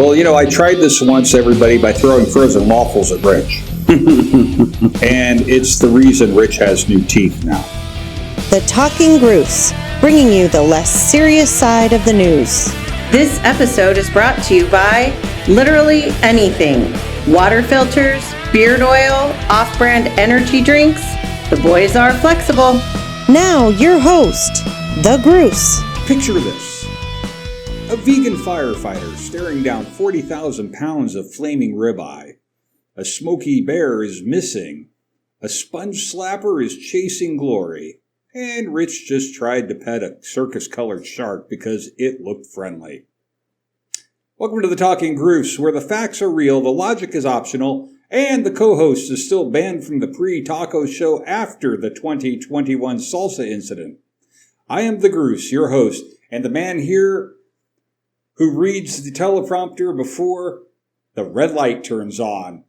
Well, I tried this once, everybody, by throwing frozen waffles at Rich. And it's the reason Rich has new teeth now. The Talking Gruse, bringing you the less serious side of the news. This episode is brought to you by literally anything. Water filters, beard oil, off-brand energy drinks. The boys are flexible. Now, your host, The Gruse. Picture this. A vegan firefighter staring down 40,000 pounds of flaming ribeye. A Smokey Bear is missing. A sponge slapper is chasing glory. And Rich just tried to pet a circus-colored shark because it looked friendly. Welcome to the Talking Gruse, where the facts are real, the logic is optional, and the co-host is still banned from the pre-taco show after the 2021 salsa incident. I am the Gruse, your host, and the man here who reads the teleprompter before the red light turns on.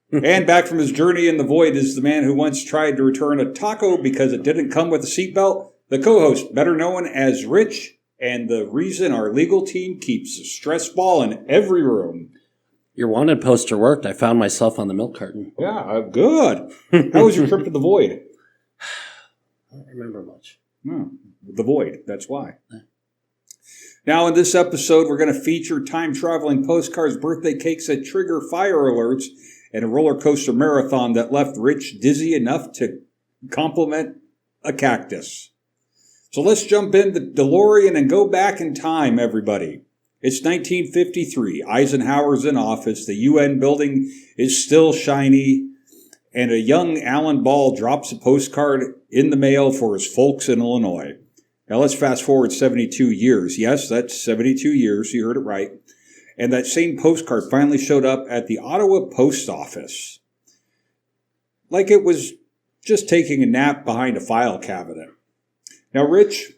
And back from his journey in the void is the man who once tried to return a taco because it didn't come with a seatbelt, the co-host, better known as Rich, and the reason our legal team keeps a stress ball in every room. Your wanted poster worked. I found myself on the milk carton. Yeah, good. How was your trip to the void? I don't remember much. The void, that's why. Now in this episode, we're going to feature time-traveling postcards, birthday cakes that trigger fire alerts, and a roller coaster marathon that left Rich dizzy enough to compliment a cactus. So let's jump in the DeLorean and go back in time, everybody. It's 1953. Eisenhower's in office. The UN building is still shiny. And a young Alan Ball drops a postcard in the mail for his folks in Illinois. Now let's fast forward 72 years. Yes, that's 72 years. You heard it right. And that same postcard finally showed up at the Ottawa post office. Like it was just taking a nap behind a file cabinet. Now, Rich,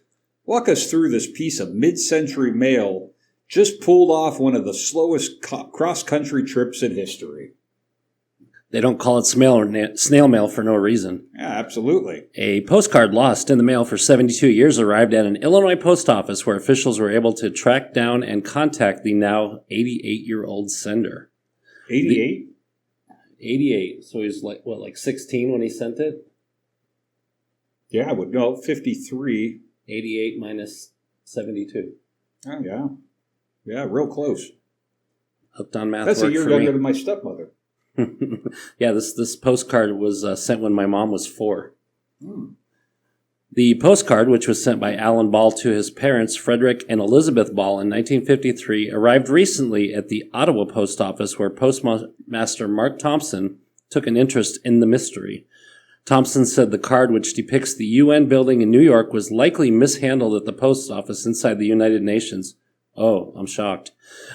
walk us through this piece of mid-century mail just pulled off one of the slowest cross-country trips in history. They don't call it snail mail for no reason. Yeah, absolutely. A postcard lost in the mail for 72 years arrived at an Illinois post office where officials were able to track down and contact the now 88-year-old sender. 88? 88. So he was like 16 when he sent it? Yeah, 53. 88 minus 72. Oh, yeah. Yeah, real close. Hooked on math. That's a year younger than my stepmother. Yeah, this postcard was sent when my mom was 4. The postcard, which was sent by Alan Ball to his parents, Frederick and Elizabeth Ball, in 1953, arrived recently at the Ottawa post office where Postmaster Mark Thompson took an interest in the mystery. Thompson said the card, which depicts the UN building in New York, was likely mishandled at the post office inside the United Nations. Oh, I'm shocked.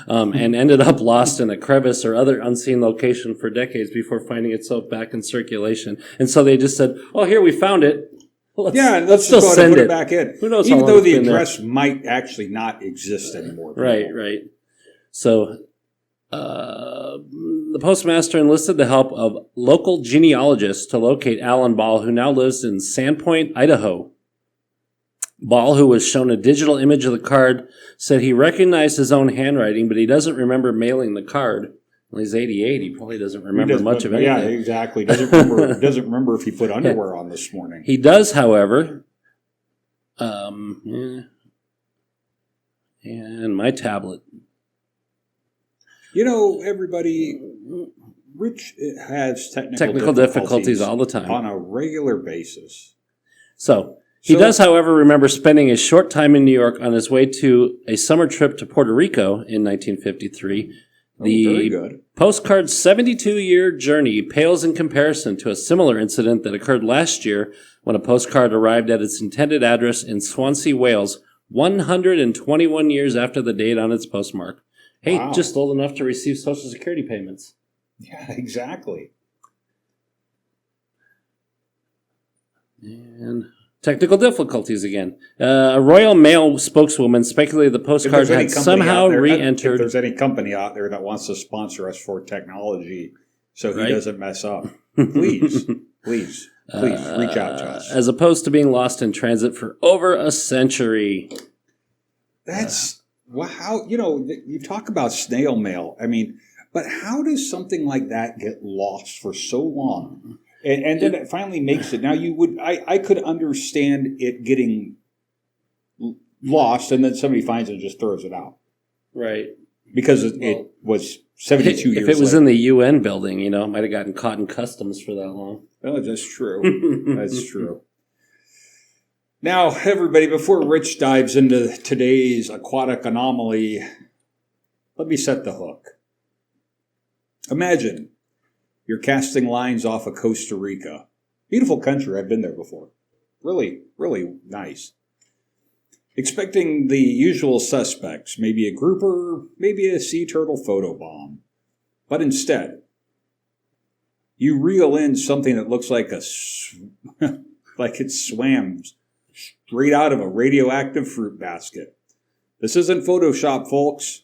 And ended up lost in a crevice or other unseen location for decades before finding itself back in circulation. And so they just said, oh, here, we found it. Let's just go ahead and put it back in. Who knows? Even though the address might actually not exist anymore. Right. So the postmaster enlisted the help of local genealogists to locate Alan Ball, who now lives in Sandpoint, Idaho. Ball, who was shown a digital image of the card, said he recognized his own handwriting, but he doesn't remember mailing the card. Well, he's 88. He probably doesn't remember much of anything. Yeah, exactly. Doesn't remember if he put underwear on this morning. He does, however. And my tablet. Everybody, Rich has technical difficulties all the time on a regular basis. So he does, however, remember spending a short time in New York on his way to a summer trip to Puerto Rico in 1953. Very good. Postcard's 72-year journey pales in comparison to a similar incident that occurred last year when a postcard arrived at its intended address in Swansea, Wales, 121 years after the date on its postmark. Hey, wow. Just old enough to receive Social Security payments. Yeah, exactly. And technical difficulties again. A Royal Mail spokeswoman speculated the postcard had somehow re-entered. If there's any company out there that wants to sponsor us for technology so he doesn't mess up, please reach out to us. As opposed to being lost in transit for over a century. That's well, how, you talk about snail mail. I mean, but how does something like that get lost for so long? And then it finally makes it. Now, I could understand it getting lost and then somebody finds it and just throws it out. Right. Because it was 72 years If it was later. in the UN building, it might have gotten caught in customs for that long. Oh, that's true. That's true. Now, everybody, before Rich dives into today's aquatic anomaly, let me set the hook. Imagine you're casting lines off of Costa Rica. Beautiful country. I've been there before. Really, really nice. Expecting the usual suspects, maybe a grouper, maybe a sea turtle photobomb. But instead, you reel in something that looks like like it swam straight out of a radioactive fruit basket. This isn't Photoshop, folks.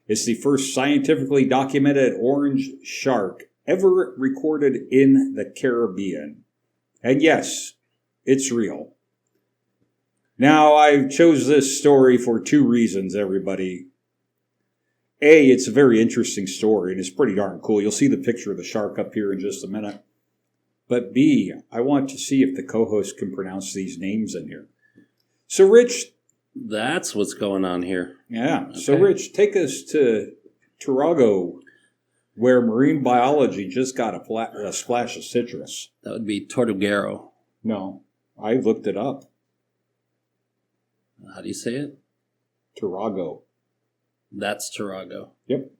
It's the first scientifically documented orange shark ever recorded in the Caribbean. And yes, it's real. Now, I chose this story for two reasons, everybody. A, it's a very interesting story, and it's pretty darn cool. You'll see the picture of the shark up here in just a minute. But B, I want to see if the co-host can pronounce these names in here. So, Rich... That's what's going on here. Yeah. Okay. So, Rich, take us to Tarago, where marine biology just got a splash of citrus. That would be Tortuguero. No, I looked it up. How do you say it? Tarago. That's Tarago. Yep.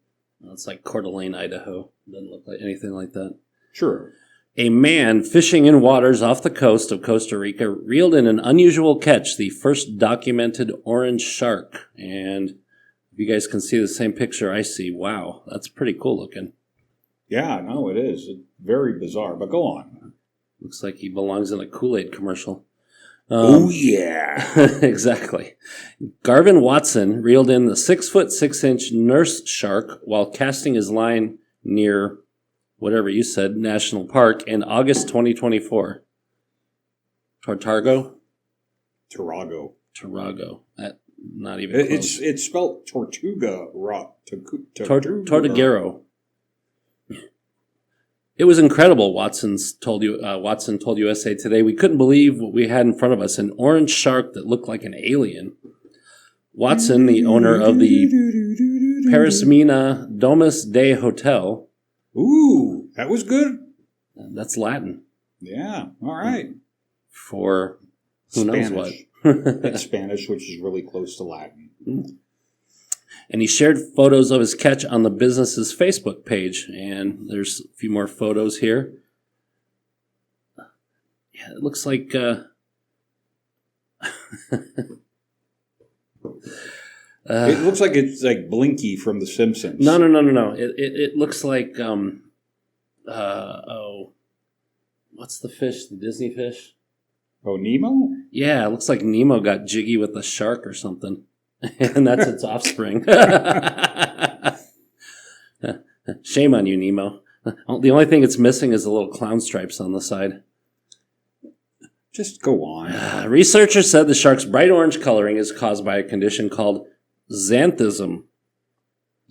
It's like Coeur d'Alene, Idaho. Doesn't look like anything like that. Sure. A man fishing in waters off the coast of Costa Rica reeled in an unusual catch, the first documented orange shark. And if you guys can see the same picture I see, wow, that's pretty cool looking. Yeah, no, it is. It's very bizarre, but go on. Looks like he belongs in a Kool-Aid commercial. Oh, yeah. Exactly. Garvin Watson reeled in the 6'6" nurse shark while casting his line near whatever you said, National Park in August 2024. Tarago? Tarago. Not even close. It's spelled Tortuga. Tortuguero. It was incredible, Watson told USA Today. We couldn't believe what we had in front of us, an orange shark that looked like an alien. Watson, the owner of the Parismina Domus Day Hotel. Ooh, that was good. That's Latin. Yeah, all right. For who Spanish. knows what. It's Spanish, which is really close to Latin. And he shared photos of his catch on the business's Facebook page. And there's a few more photos here. Yeah, it looks like... it looks like it's like Blinky from The Simpsons. No. It looks like... what's the fish? The Disney fish? Oh, Nemo? Yeah, it looks like Nemo got jiggy with a shark or something. And that's its offspring. Shame on you, Nemo. The only thing it's missing is the little clown stripes on the side. Just go on. Researchers said the shark's bright orange coloring is caused by a condition called xanthism.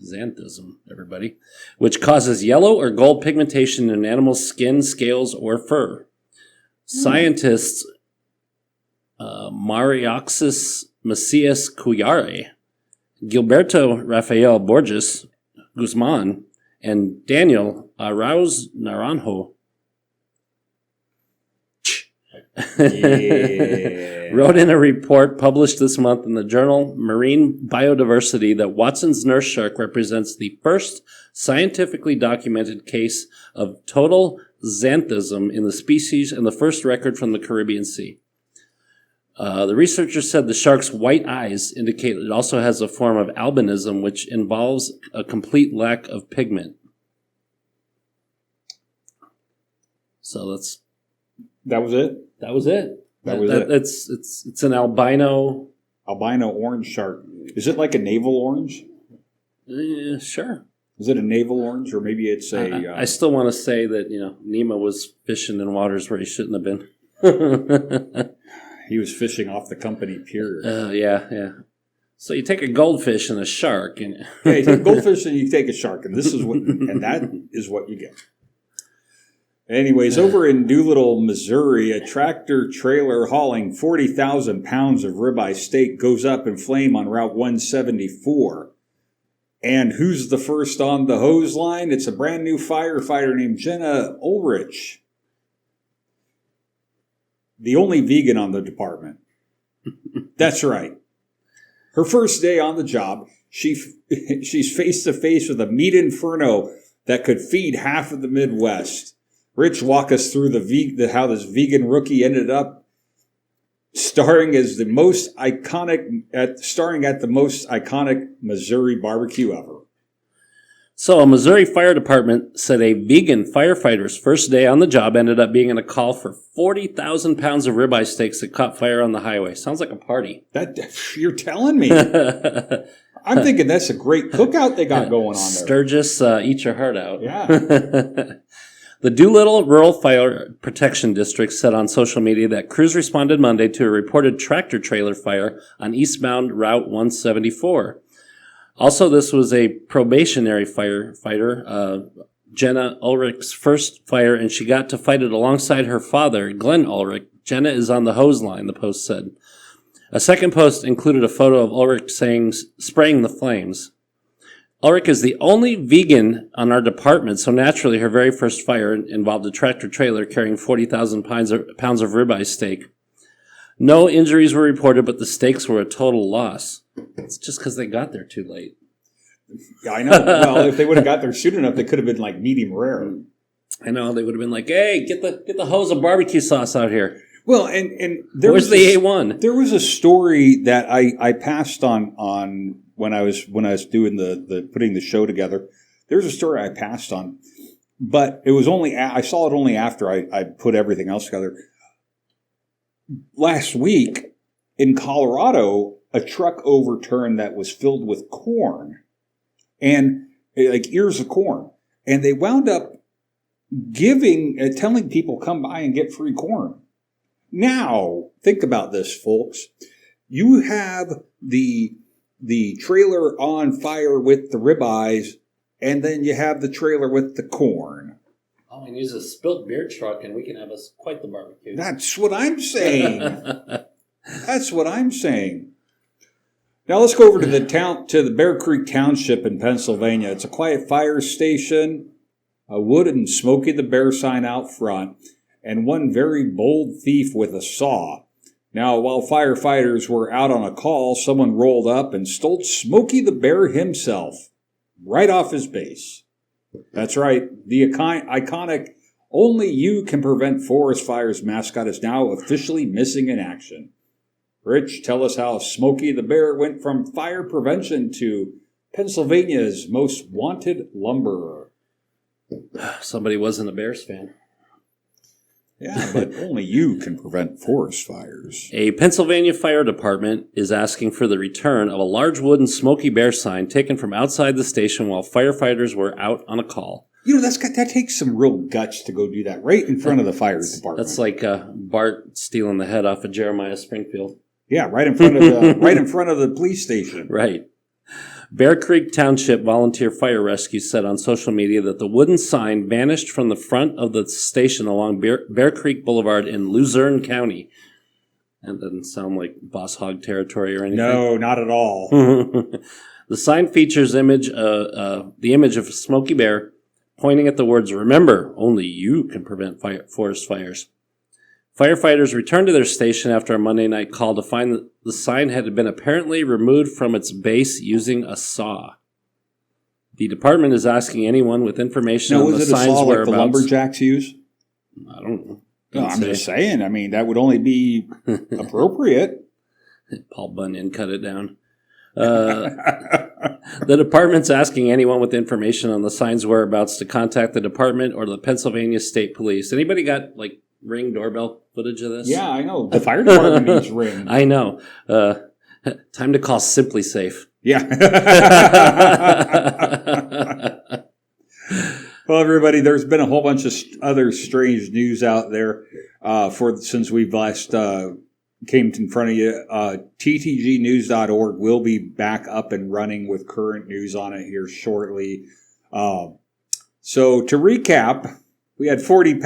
Xanthism, everybody. Which causes yellow or gold pigmentation in an animal's skin, scales, or fur. Scientists Marioxis Macias Cuyare, Gilberto Rafael Borges Guzman, and Daniel Arauz Naranjo wrote in a report published this month in the journal Marine Biodiversity that Watson's nurse shark represents the first scientifically documented case of total xanthism in the species and the first record from the Caribbean Sea. The researchers said the shark's white eyes indicate it also has a form of albinism, which involves a complete lack of pigment. So that was it? That was it. It. It's an albino orange shark. Is it like a navel orange? Sure. Is it a navel orange, or maybe it's a... I still want to say that, Nemo was fishing in waters where he shouldn't have been. He was fishing off the company pier. Yeah. So you take a goldfish and a shark, and Yeah, you take a goldfish and you take a shark, and that is what you get. Anyways, over in Doolittle, Missouri, a tractor trailer hauling 40,000 pounds of ribeye steak goes up in flame on Route 174. And who's the first on the hose line? It's a brand new firefighter named Jenna Ulrich. The only vegan on the department. That's right. Her first day on the job, she's face to face with a meat inferno that could feed half of the Midwest. Rich, walk us through how this vegan rookie ended up starring at the most iconic Missouri barbecue ever. So a Missouri Fire Department said a vegan firefighter's first day on the job ended up being in a call for 40,000 pounds of ribeye steaks that caught fire on the highway. Sounds like a party. That you're telling me. I'm thinking that's a great cookout they got going on there. Sturgis, eat your heart out. Yeah. The Doolittle Rural Fire Protection District said on social media that crews responded Monday to a reported tractor trailer fire on eastbound Route 174. Also, this was a probationary firefighter, Jenna Ulrich's first fire, and she got to fight it alongside her father, Glenn Ulrich. Jenna is on the hose line, the post said. A second post included a photo of Ulrich spraying the flames. Ulrich is the only vegan on our department, so naturally her very first fire involved a tractor trailer carrying 40,000 pounds of ribeye steak. No injuries were reported, but the steaks were a total loss. It's just because they got there too late. Yeah, I know. Well, if they would have got there soon enough, they could have been like medium rare. I know, they would have been like, hey, get the hose of barbecue sauce out here. Well, and there Where's the A1? There was a story that I passed on when I was doing the putting the show together. There's a story I passed on, but it was only I saw it only after I put everything else together. Last week in Colorado, a truck overturned that was filled with corn, and like ears of corn, and they wound up telling people come by and get free corn. Now, think about this, folks. You have the trailer on fire with the ribeyes, and then you have the trailer with the corn. Oh, and use a spilt beer truck, and we can have quite the barbecue. That's what I'm saying. That's what I'm saying. Now let's go over to the Bear Creek Township in Pennsylvania. It's a quiet fire station, a wooden Smokey the Bear sign out front, and one very bold thief with a saw. Now, while firefighters were out on a call, someone rolled up and stole Smokey the Bear himself, right off his base. That's right, the iconic Only You Can Prevent Forest Fires mascot is now officially missing in action. Rich, tell us how Smokey the Bear went from fire prevention to Pennsylvania's most wanted lumberer. Somebody wasn't a Bears fan. Yeah, but only you can prevent forest fires. A Pennsylvania fire department is asking for the return of a large wooden Smokey Bear sign taken from outside the station while firefighters were out on a call. You know, that takes some real guts to go do that right in front of the fire department. That's like Bart stealing the head off of Jeremiah Springfield. Yeah, right in front of the police station. Right. Bear Creek Township Volunteer Fire Rescue said on social media that the wooden sign vanished from the front of the station along Bear Creek Boulevard in Luzerne County. That doesn't sound like Boss Hog territory or anything. No, not at all. The sign features the image of a Smokey Bear pointing at the words, "Remember, only you can prevent forest fires." Firefighters returned to their station after a Monday night call to find that the sign had been apparently removed from its base using a saw. The department is asking anyone with information on the sign's whereabouts. Like the lumberjacks use? I don't know. No, I'm just saying. I mean, that would only be appropriate. Paul Bunyan cut it down. The department's asking anyone with information on the sign's whereabouts to contact the department or the Pennsylvania State Police. Anybody got, like, Ring doorbell footage of this? Yeah, I know. The fire department needs Ring. I know. Time to call Simply Safe. Yeah. Well, everybody, there's been a whole bunch of other strange news out there since we've last came in front of you. ttgnews.org will be back up and running with current news on it here shortly. So to recap, we had 40,000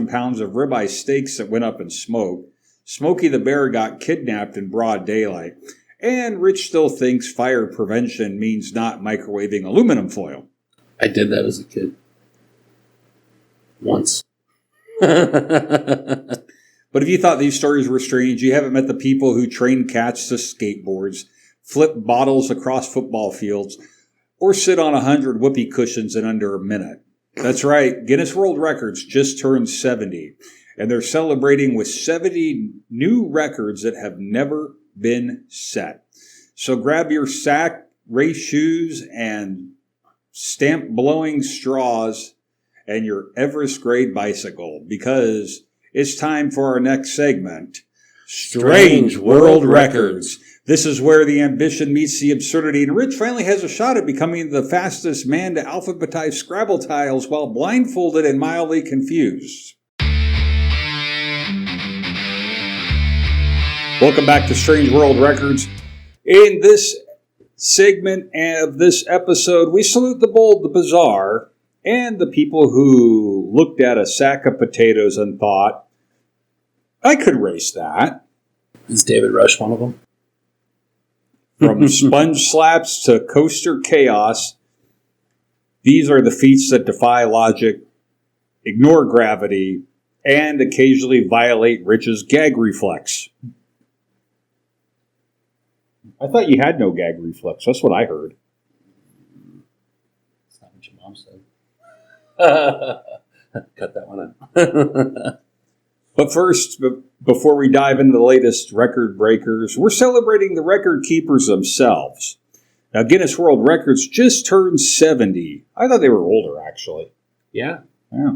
pounds of ribeye steaks that went up in smoke. Smokey the Bear got kidnapped in broad daylight. And Rich still thinks fire prevention means not microwaving aluminum foil. I did that as a kid. Once. But if you thought these stories were strange, you haven't met the people who train cats to skateboards, flip bottles across football fields, or sit on 100 whoopee cushions in under a minute. That's right, Guinness World Records just turned 70, and they're celebrating with 70 new records that have never been set. So grab your sack, race shoes, and stamp-blowing straws, and your Everest-grade bicycle, because it's time for our next segment, Strange World Records. This is where the ambition meets the absurdity, and Rich finally has a shot at becoming the fastest man to alphabetize Scrabble tiles while blindfolded and mildly confused. Welcome back to Strange World Records. In this segment of this episode, we salute the bold, the bizarre, and the people who looked at a sack of potatoes and thought, I could race that. Is David Rush one of them? From sponge slaps to coaster chaos, these are the feats that defy logic, ignore gravity, and occasionally violate Rich's gag reflex. I thought you had no gag reflex. That's what I heard. That's not what your mom said. Cut that one out. But first, before we dive into the latest record breakers, we're celebrating the record keepers themselves. Now, Guinness World Records just turned 70. I thought they were older, actually. Yeah. Yeah.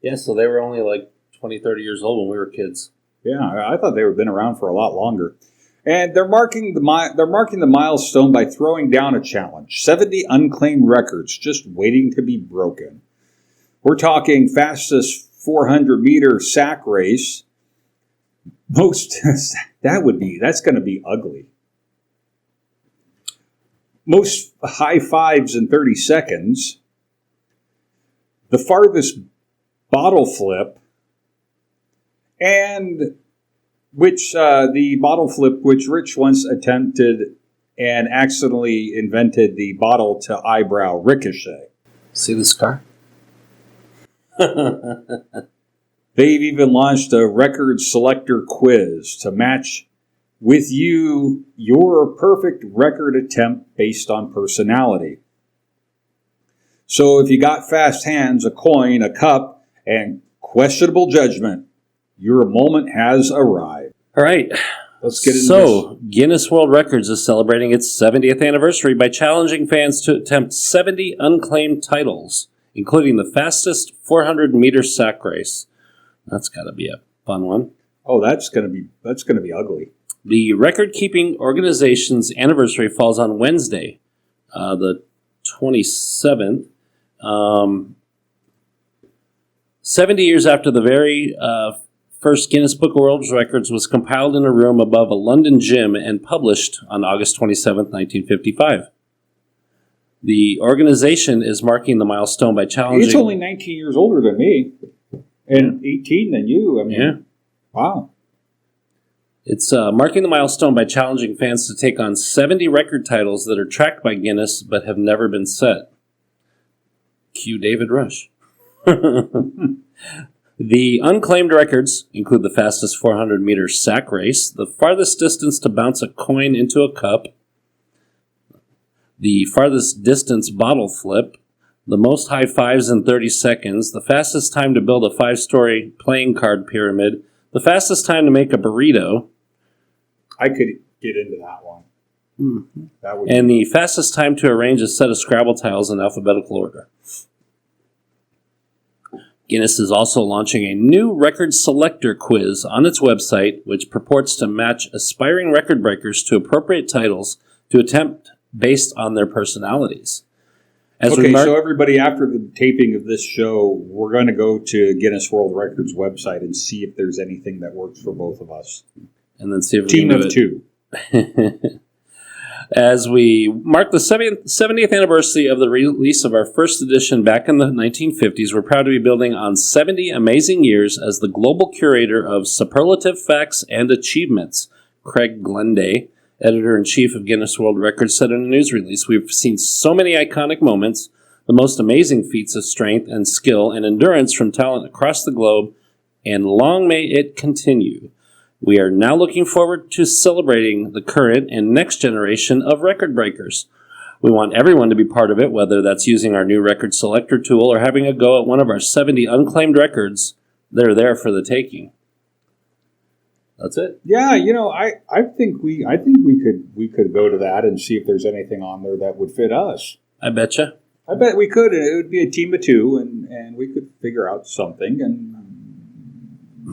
Yeah, so they were only like 20, 30 years old when we were kids. Yeah, I thought they had been around for a lot longer. And they're marking the milestone by throwing down a challenge. 70 unclaimed records just waiting to be broken. We're talking fastest 400-meter sack race. That's going to be ugly. Most high fives in 30 seconds. The farthest bottle flip. And the bottle flip, which Rich once attempted and accidentally invented the bottle to eyebrow ricochet. See the scar? They've even launched a record selector quiz to match with you your perfect record attempt based on personality. So if you got fast hands, a coin, a cup, and questionable judgment, your moment has arrived. All right. Let's get into this. Guinness World Records is celebrating its 70th anniversary by challenging fans to attempt 70 unclaimed titles, including the fastest 400-meter sack race. That's got to be a fun one. Oh, that's going to be ugly. The record-keeping organization's anniversary falls on Wednesday, the 27th. 70 years after the very first Guinness Book of World Records was compiled in a room above a London gym and published on August 27th, 1955. The organization is marking the milestone by challenging... It's only 19 years older than me, and 18 than you. I mean, yeah. Wow. It's marking the milestone by challenging fans to take on 70 record titles that are tracked by Guinness but have never been set. Cue David Rush. The unclaimed records include the fastest 400-meter sack race, the farthest distance to bounce a coin into a cup, the farthest distance bottle flip, the most high fives in 30 seconds, the fastest time to build a 5-story playing card pyramid, the fastest time to make a burrito. I could get into that one. Mm-hmm. And the fastest time to arrange a set of Scrabble tiles in alphabetical order. Guinness is also launching a new record selector quiz on its website, which purports to match aspiring record breakers to appropriate titles to attempt based on their personalities. So everybody, after the taping of this show, we're going to go to Guinness World Records website and see if there's anything that works for both of us. And then see if we Team can do of two. As we mark the 70th anniversary of the release of our first edition back in the 1950s, we're proud to be building on 70 amazing years as the global curator of superlative facts and achievements. Craig Glenday, editor-in-chief of Guinness World Records, said in a news release, "We've seen so many iconic moments, the most amazing feats of strength and skill and endurance from talent across the globe, and long may it continue. We are now looking forward to celebrating the current and next generation of record breakers. We want everyone to be part of it, whether that's using our new record selector tool or having a go at one of our 70 unclaimed records. They're there for the taking." That's it. Yeah, I think we could go to that and see if there's anything on there that would fit us. I betcha. I bet we could. It would be a team of two, and we could figure out something and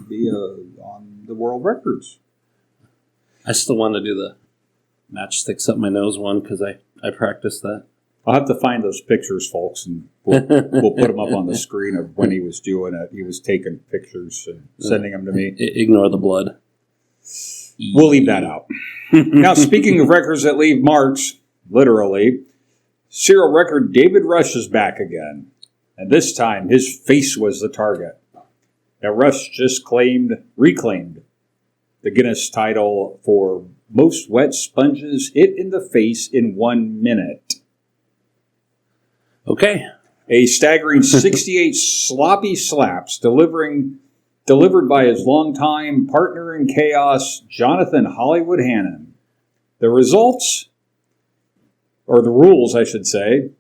be on the world records. I still want to do the matchsticks up my nose one because I practiced that. I'll have to find those pictures, folks, and we'll put them up on the screen of when he was doing it. He was taking pictures and sending them to me. Ignore the blood. We'll leave that out. Now, speaking of records that leave marks, literally, serial record David Rush is back again. And this time, his face was the target. Now, Rush just reclaimed the Guinness title for most wet sponges hit in the face in 1 minute. Okay. A staggering 68 sloppy slaps delivered by his longtime partner in chaos, Jonathan Hollywood Hannon. The results, or the rules, I should say,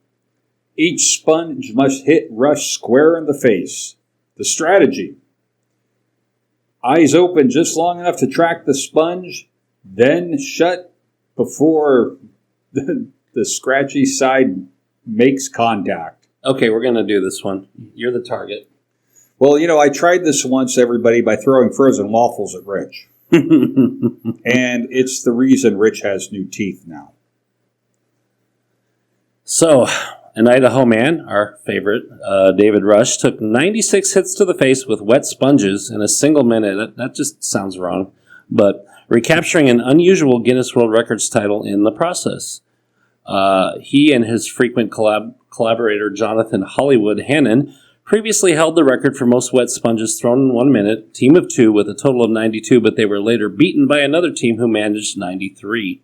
each sponge must hit Rush square in the face. The strategy: eyes open just long enough to track the sponge, then shut before the scratchy side makes contact. Okay, we're going to do this one. You're the target. Well, I tried this once, everybody, by throwing frozen waffles at Rich. And it's the reason Rich has new teeth now. So, an Idaho man, our favorite, David Rush, took 96 hits to the face with wet sponges in a single minute. That just sounds wrong. But recapturing an unusual Guinness World Records title in the process. He and his frequent collaborator, Jonathan Hollywood Hannon, previously held the record for most wet sponges thrown in 1 minute, team of two with a total of 92, but they were later beaten by another team who managed 93.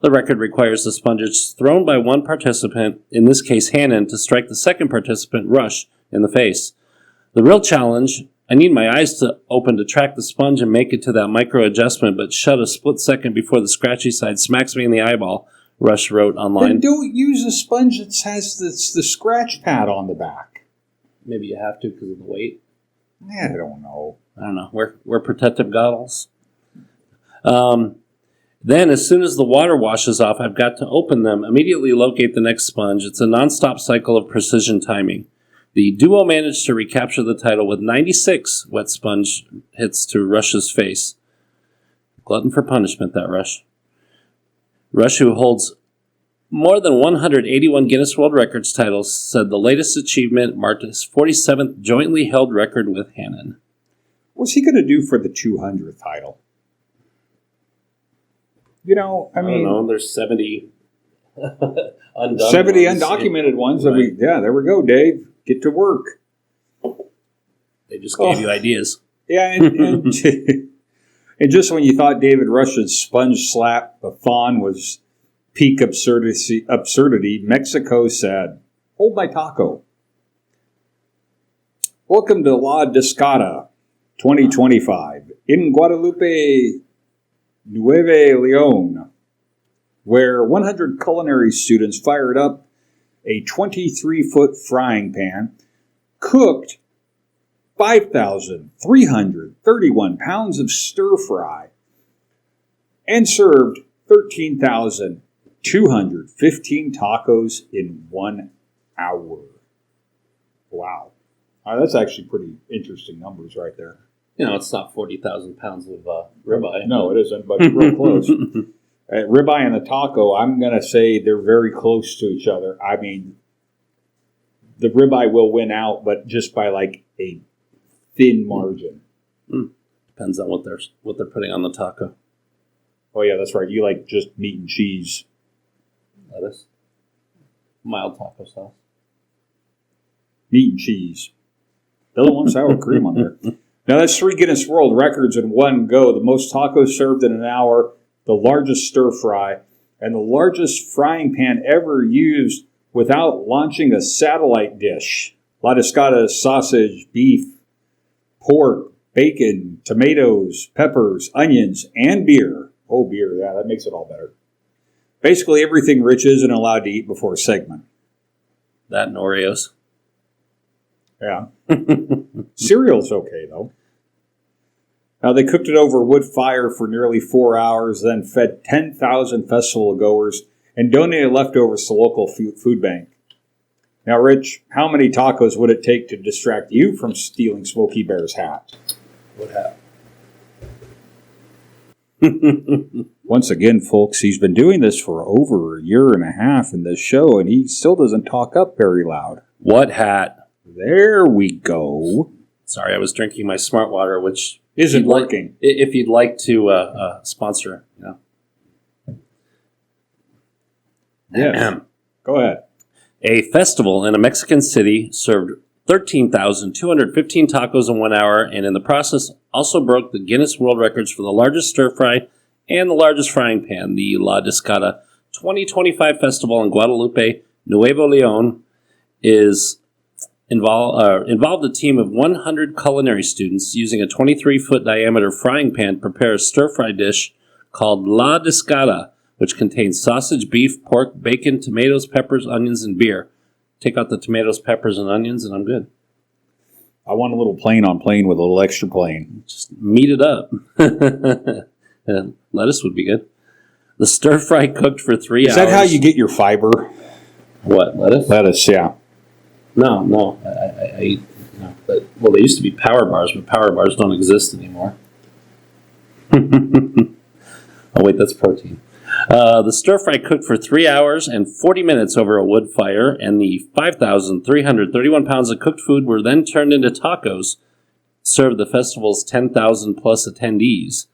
The record requires the sponges thrown by one participant, in this case Hannon, to strike the second participant, Rush, in the face. The real challenge: I need my eyes to open to track the sponge and make it to that micro adjustment, but shut a split second before the scratchy side smacks me in the eyeball, Rush wrote online. Then don't use a sponge that has the scratch pad on the back. Maybe you have to because of the weight. I don't know. I don't know. Wear protective goggles. Then, as soon as the water washes off, I've got to open them, immediately locate the next sponge. It's a nonstop cycle of precision timing. The duo managed to recapture the title with 96 wet sponge hits to Rush's face. Glutton for punishment, that Rush. Rush, who holds more than 181 Guinness World Records titles, said the latest achievement marked his 47th jointly held record with Hannon. What's he going to do for the 200th title? I don't know. There's 70 undone 70 ones. undocumented ones. Right. There we go, Dave. Get to work. They just gave you ideas. Yeah, and and just when you thought David Rush's sponge slap fawn was peak absurdity, Mexico said, "Hold my taco." Welcome to La Discada 2025 in Guadalupe, Nuevo Leon, where 100 culinary students fired up a 23-foot frying pan, cooked 5,331 pounds of stir fry, and served 13,215 tacos in 1 hour. Wow. That's actually pretty interesting numbers right there. It's not 40,000 pounds of ribeye. No, it isn't, but it's real close. Ribeye and the taco, I'm going to say they're very close to each other. I mean, the ribeye will win out, but just by like a thin margin. Depends on what they're putting on the taco. Oh yeah, that's right. You like just meat and cheese. Lettuce. Mild taco sauce. Meat and cheese. Doesn't want sour cream on there. Now that's 3 Guinness World Records in one go. The most tacos served in an hour, the largest stir fry, and the largest frying pan ever used without launching a satellite dish. La Discada sausage, beef, pork, bacon, tomatoes, peppers, onions, and beer. Oh, beer, yeah, that makes it all better. Basically everything Rich isn't allowed to eat before a segment. That and Oreos. Yeah. Cereal's okay, though. Now, they cooked it over a wood fire for nearly 4 hours, then fed 10,000 festival goers and donated leftovers to local food bank. Now, Rich, how many tacos would it take to distract you from stealing Smokey Bears' hat? What hat? Once again, folks, he's been doing this for over a year and a half in this show, and he still doesn't talk up very loud. What hat? There we go. Sorry, I was drinking my Smart Water, which isn't working. If you'd like to sponsor, Yes. Go ahead. A festival in a Mexican city served 13,215 tacos in 1 hour, and in the process also broke the Guinness World Records for the largest stir fry and the largest frying pan. The La Discada 2025 festival in Guadalupe, Nuevo Leon, involved a team of 100 culinary students using a 23-foot diameter frying pan to prepare a stir-fry dish called La Discada, which contains sausage, beef, pork, bacon, tomatoes, peppers, onions, and beer. Take out the tomatoes, peppers, and onions, and I'm good. I want a little plain on plain with a little extra plain. Just meat it up. And lettuce would be good. The stir-fry cooked for 3 hours. Is that how you get your fiber? What, lettuce? Lettuce, yeah. No. I eat. No. But, well, they used to be power bars, but power bars don't exist anymore. Oh, wait, that's protein. The stir fry cooked for 3 hours and 40 minutes over a wood fire, and the 5,331 pounds of cooked food were then turned into tacos, served the festival's 10,000 plus attendees.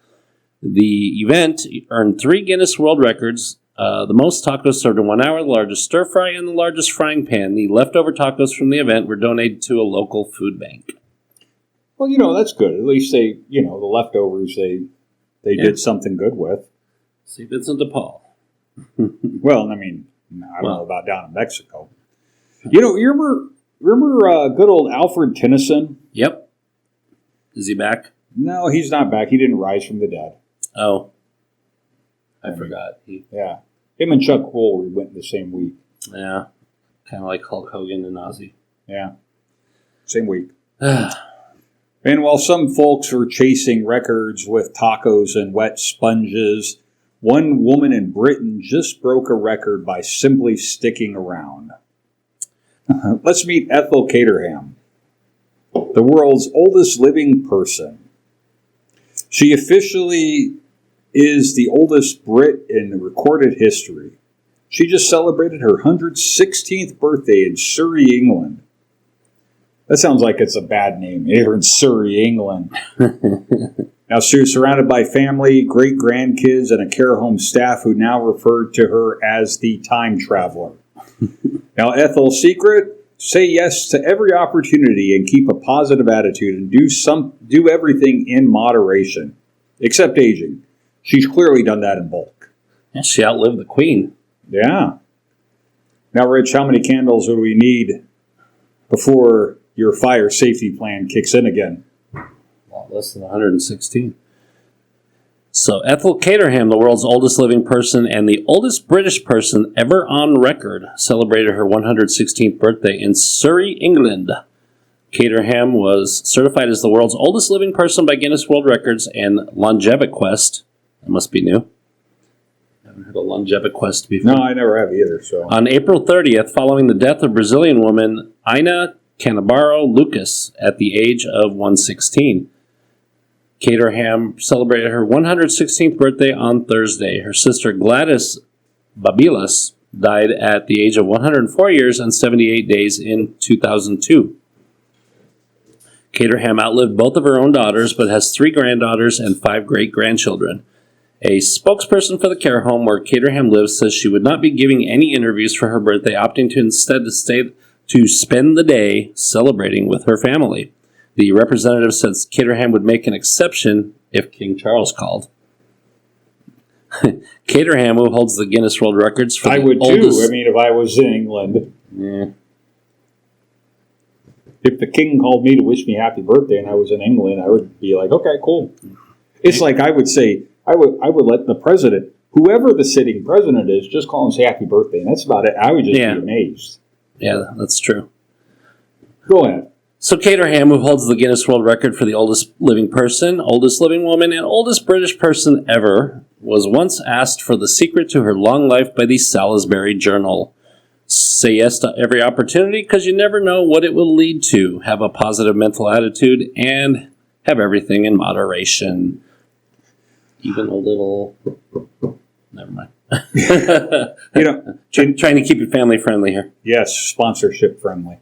The event earned 3 Guinness World Records. The most tacos served in 1 hour, the largest stir fry, and the largest frying pan. The leftover tacos from the event were donated to a local food bank. Well, that's good. At least they, the leftovers they did something good with. St. Vincent de Paul. Well, I don't know about down in Mexico. You remember good old Alfred Tennyson? Yep. Is he back? No, he's not back. He didn't rise from the dead. Oh. I forgot. Yeah. Him and Chuck Woolery went the same week. Yeah. Kind of like Hulk Hogan and Ozzy. Yeah. Same week. And while some folks are chasing records with tacos and wet sponges, one woman in Britain just broke a record by simply sticking around. Let's meet Ethel Caterham, the world's oldest living person. She officially is the oldest Brit in recorded history. She just celebrated her 116th birthday in Surrey, England. That sounds like it's a bad name. Here in Surrey, England. Now, she was surrounded by family, great-grandkids, and a care home staff who now referred to her as the time traveler. Now, Ethel's secret: say yes to every opportunity and keep a positive attitude and do everything in moderation, except aging. She's clearly done that in bulk. Yeah, she outlived the Queen. Yeah. Now, Rich, how many candles do we need before your fire safety plan kicks in again? Well, less than 116. So Ethel Caterham, the world's oldest living person and the oldest British person ever on record, celebrated her 116th birthday in Surrey, England. Caterham was certified as the world's oldest living person by Guinness World Records and LongeviQuest. That must be new. I haven't heard of LongeviQuest before. No, I never have either. So on April 30th, following the death of Brazilian woman Ina Canabaro Lucas at the age of 116. Caterham celebrated her 116th birthday on Thursday. Her sister Gladys Babilas died at the age of 104 years and 78 days in 2002. Caterham outlived both of her own daughters, but has 3 granddaughters and 5 great-grandchildren. A spokesperson for the care home where Caterham lives says she would not be giving any interviews for her birthday, opting to instead to spend the day celebrating with her family. The representative says Caterham would make an exception if King Charles called. Caterham, who holds the Guinness World Records for I the would oldest... too. I mean, if I was in England. Yeah. If the king called me to wish me happy birthday and I was in England, I would be like, okay, cool. It's like I would say, I would let the president, whoever the sitting president is, just call and say happy birthday. And that's about it. I would just be amazed. Yeah, that's true. Go ahead. So Caterham, who holds the Guinness World Record for the oldest living person, oldest living woman, and oldest British person ever, was once asked for the secret to her long life by the Salisbury Journal. Say yes to every opportunity because you never know what it will lead to. Have a positive mental attitude and have everything in moderation. Even a little... Never mind. Trying to keep it family friendly here. Yes, sponsorship friendly.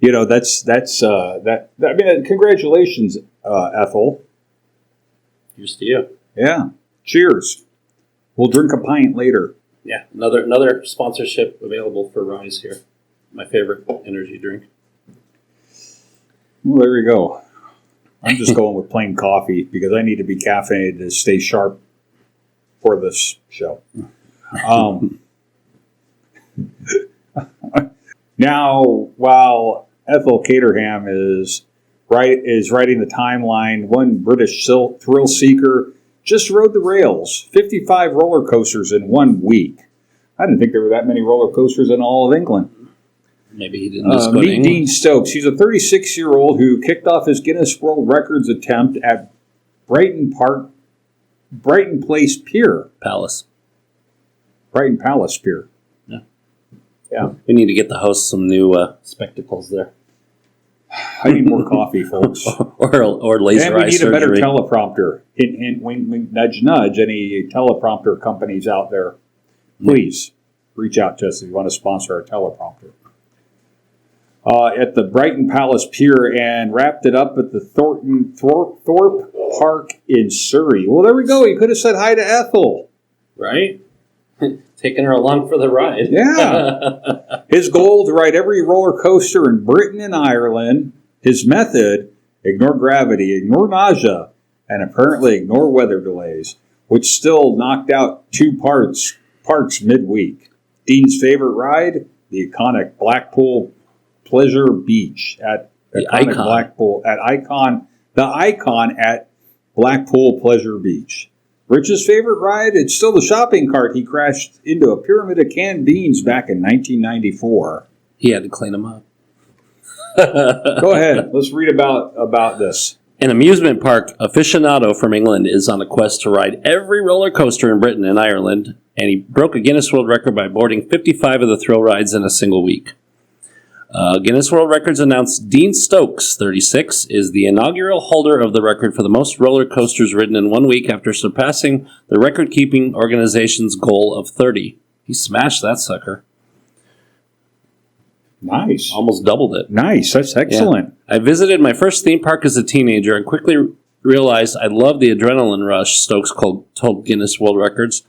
That. I mean, congratulations, Ethel. Here's to you. Yeah. Cheers. We'll drink a pint later. Yeah, another sponsorship available for Ribeyes here. My favorite energy drink. Well, there you go. I'm just going with plain coffee because I need to be caffeinated to stay sharp for this show. Now, while Ethel Caterham is writing the timeline, one British thrill seeker just rode the rails, 55 roller coasters in 1 week. I didn't think there were that many roller coasters in all of England. Maybe he didn't just go to Meet England. Dean Stokes. He's a 36-year-old who kicked off his Guinness World Records attempt at Brighton Place Pier. Palace. Brighton Palace Pier. Yeah. We need to get the host some new spectacles there. I need more coffee, folks. or laser and we eye need surgery. a better teleprompter. Hint, hint, wink, wink, nudge, nudge. Any teleprompter companies out there, please reach out to us if you want to sponsor our teleprompter. At the Brighton Palace Pier and wrapped it up at the Thorpe Park in Surrey. Well, there we go. You could have said hi to Ethel. Right? Taking her along for the ride. Yeah. His goal to ride every roller coaster in Britain and Ireland. His method, ignore gravity, ignore nausea, and apparently ignore weather delays, which still knocked out 2 parks midweek. Dean's favorite ride, the iconic Blackpool Pleasure Beach at the icon at Blackpool Pleasure Beach. Rich's favorite ride, it's still the shopping cart he crashed into a pyramid of canned beans back in 1994. He had to clean them up. Go ahead. Let's read about this. An amusement park aficionado from England is on a quest to ride every roller coaster in Britain and Ireland, and he broke a Guinness World Record by boarding 55 of the thrill rides in a single week. Guinness World Records announced Dean Stokes, 36, is the inaugural holder of the record for the most roller coasters ridden in 1 week after surpassing the record-keeping organization's goal of 30. He smashed that sucker. Nice. Almost doubled it. Nice. That's excellent. Yeah. I visited my first theme park as a teenager and quickly realized I love the adrenaline rush, Stokes told Guinness World Records.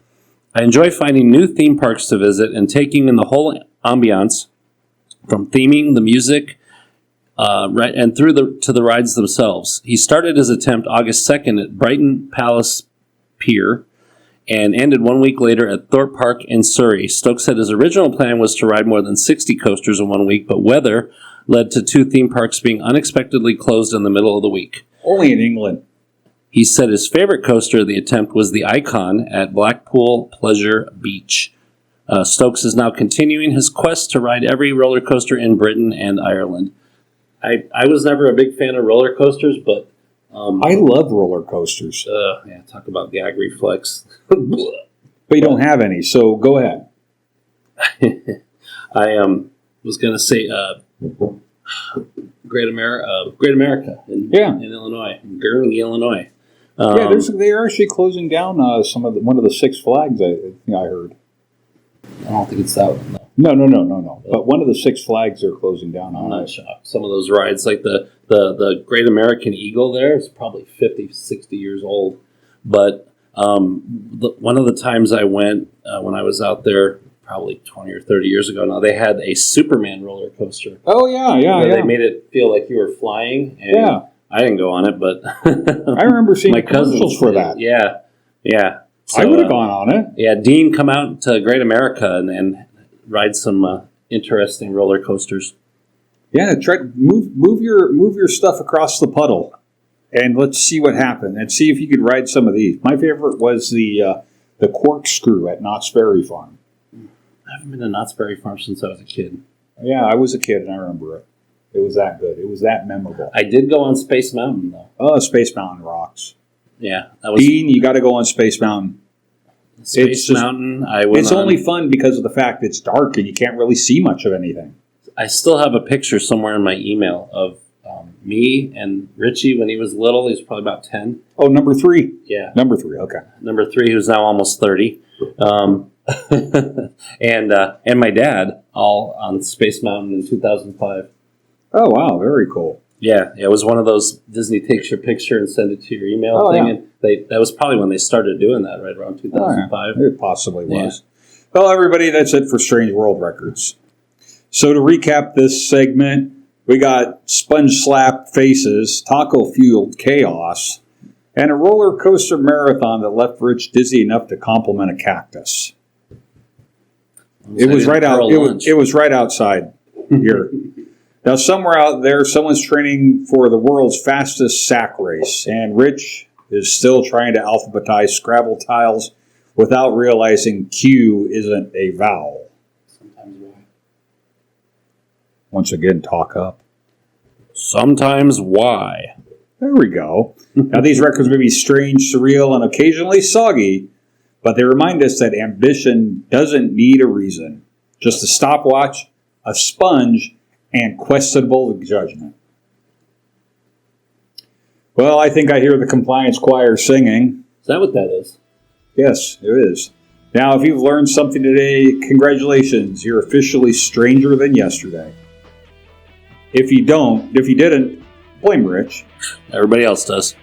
I enjoy finding new theme parks to visit and taking in the whole ambiance, from theming, the music, and through to the rides themselves. He started his attempt August 2nd at Brighton Palace Pier and ended 1 week later at Thorpe Park in Surrey. Stokes said his original plan was to ride more than 60 coasters in 1 week, but weather led to 2 theme parks being unexpectedly closed in the middle of the week. Only in England. He said his favorite coaster of the attempt was the Icon at Blackpool Pleasure Beach. Stokes is now continuing his quest to ride every roller coaster in Britain and Ireland. I was never a big fan of roller coasters, but... I love roller coasters. Yeah, talk about gag reflex. But you don't have any, so go ahead. I was going to say Great America in Illinois, in Gurnee, Illinois. They are actually closing down one of the Six Flags, I heard. I don't think it's that one, though. No. But one of the Six Flags they're closing down I'm on. not shocked. Some of those rides, like the Great American Eagle there, is probably 50, 60 years old. But one of the times I went, when I was out there, probably 20 or 30 years ago now, they had a Superman roller coaster. Oh, yeah. They made it feel like you were flying. And I didn't go on it, but I remember seeing my commercials for that. Yeah. So, I would have gone on it. Yeah, Dean, come out to Great America and ride some interesting roller coasters. Yeah, move your stuff across the puddle, and let's see what happened, and see if you could ride some of these. My favorite was the corkscrew at Knott's Berry Farm. I haven't been to Knott's Berry Farm since I was a kid. Yeah, I was a kid and I remember it. It was that good. It was that memorable. I did go on Space Mountain though. Oh, Space Mountain rocks. Yeah, that was Dean. You got to go on Space Mountain. Space Mountain. It's only fun because of the fact it's dark and you can't really see much of anything. I still have a picture somewhere in my email of me and Richie when he was little. He was probably about 10. Oh, number 3. Yeah, number 3. Okay, number 3, who's now almost 30, and my dad all on Space Mountain in 2005. Oh wow, very cool. Yeah, it was one of those Disney takes your picture and send it to your email thing. Yeah. And that was probably when they started doing that, right around 2005. Yeah, it possibly was. Yeah. Well, everybody, that's it for Strange World Records. So to recap this segment, we got sponge slap faces, taco fueled chaos, and a roller coaster marathon that left Rich dizzy enough to compliment a cactus. It was right out. It was right outside here. Now, somewhere out there, someone's training for the world's fastest sack race, and Rich is still trying to alphabetize Scrabble tiles without realizing Q isn't a vowel. Sometimes why? Once again, talk up. Sometimes why? There we go. Now, these records may be strange, surreal, and occasionally soggy, but they remind us that ambition doesn't need a reason. Just a stopwatch, a sponge, and questionable judgment. Well, I think I hear the compliance choir singing. Is that what that is? Yes, it is. Now, if you've learned something today, congratulations. You're officially stranger than yesterday. If you didn't, blame Rich. Everybody else does.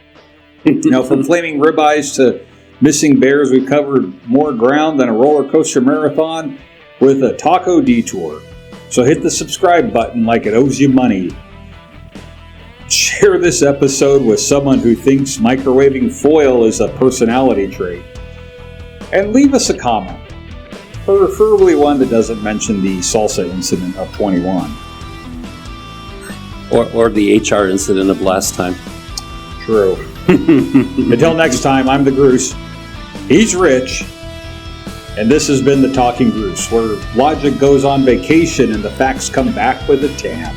Now, from flaming ribeyes to missing bears, we've covered more ground than a roller coaster marathon with a taco detour. So hit the subscribe button like it owes you money. Share this episode with someone who thinks microwaving foil is a personality trait. And leave us a comment, preferably one that doesn't mention the salsa incident of 21. Or the HR incident of last time. True. Until next time, I'm the Gruse. He's Rich. And this has been the Talking Gruse, where logic goes on vacation and the facts come back with a tan.